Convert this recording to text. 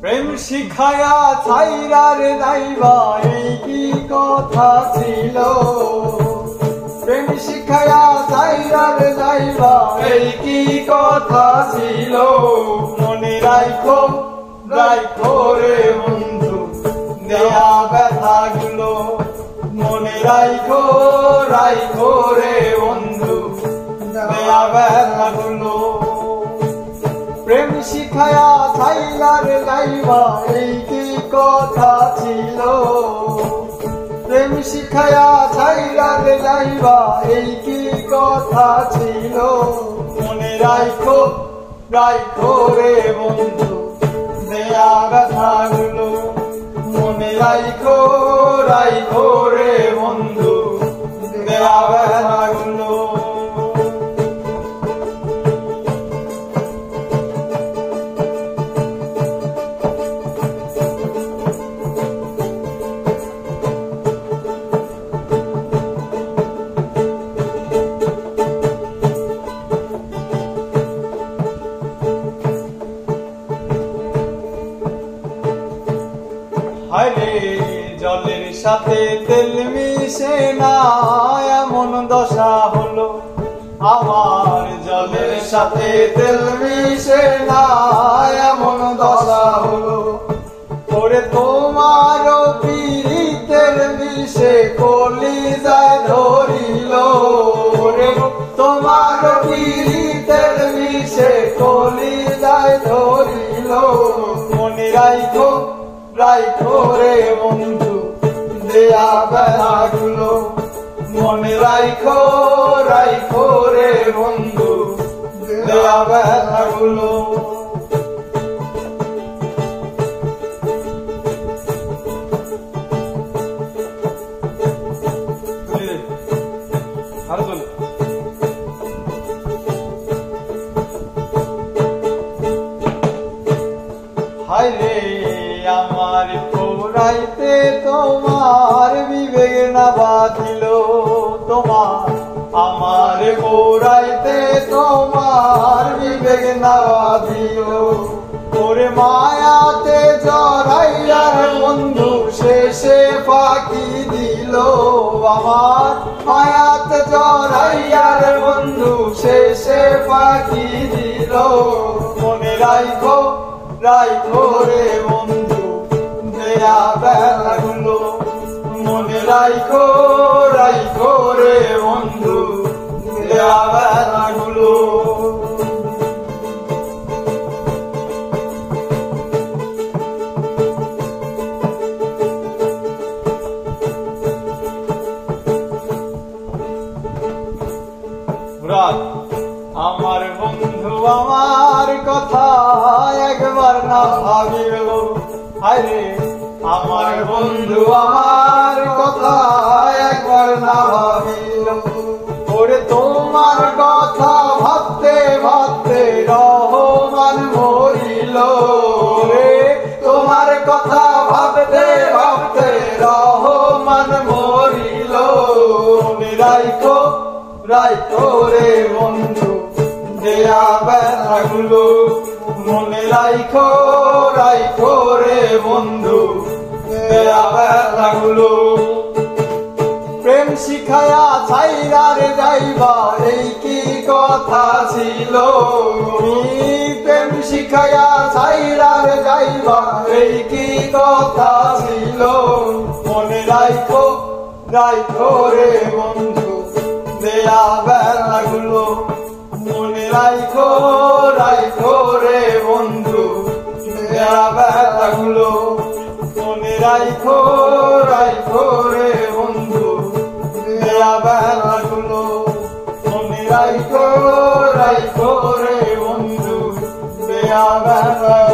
প্রেম শিখায়া ছাইরার যাইবা এই কি কথা ছিল। প্রেম শিখায়া ছাইরার যাইবা এই কি কথা ছিল। মনে রাইখো রাইখো রে বন্ধু দেয়া ব্যথাগুলো। মনে রাইখো রাইখো রে বন্ধু দেয়া ব্যথাগুলো। প্রেম শিখায়া ছাইরার যাইবা এই কি কথা ছিল। প্রেম শিখায়া ছাইরার যাইবা এই কি কথা ছিল। মনে রাইখো রাইখো রে বন্ধু দেয়া ব্যথাগুলো। মনে রাইখো রাইখো রে বন্ধু দেয়া ব্যথাগুলো। হায়রে জলের সাথে তেল মিশে না এমন দশা হলো আমার। জলের সাথে তেল মিশে না এমন দশা হলো। ওরে তোমার পীড়িতের বিষে কলিজায় ধরিল। ওরে তোমার পীড়িতের বিষে কলিজায় ধরিল। মনে রাইখো রাইখো রে বন্ধু দেয়া ব্যথাগুলো। মনে রাইখো রাইখো রে বন্ধু দেয়া ব্যথাগুলো। হায়রে আমার পোড়াইতে তোমার বিবেক না বাঁধিল। তোমার আমার পোড়াইতে তোমার বিবেক না বাঁধিল। ওরে মায়াতে জড়াইয়ার বন্ধু শেষে ফাঁকি দিল। আমার মায়াতে জড়াইয়ার বন্ধু শেষে ফাঁকি দিল। মনে রাইখো রাইখো রে বন্ধু দেয়া ব্যথাগুলো। মনে রাইখো রাইখো রে বন্ধু দেয়া ব্যথাগুলো। আমার বন্ধু আমার কথা একবার না ভাবিল। আরে আমার বন্ধু আমার কথা একবার না ভাবিল। ওরে তোমার কথা ভাবতে ভাবতে রহমান মরিল। রে তোমার কথা ভাবতে ভাবতে রহমান মরিল। মনে রাইখো রাইখো রে বন্ধু দেয়া ব্যথাগুলো। মনে রাইখো রাইখো রে বন্ধু দেয়া ব্যথাগুলো। প্রেম শিখায়া ছাইরার যাইবা এই কি কথা ছিল। প্রেম শিখায়া ছাইরার যাইবা এই কি কথা ছিল। মনে রাইখো রাইখো রে বন্ধু দেয়া ব্যথাগুলো। মনে রাইখো রাইখো রে বন্ধু দেয়া ব্যথাগুলো। মনে রাইখো রাইখো রে বন্ধু দেয়া ব্যথাগুলো। মনে রাইখো রাইখো রে বন্ধু দেয়া ব্যথাগুলো।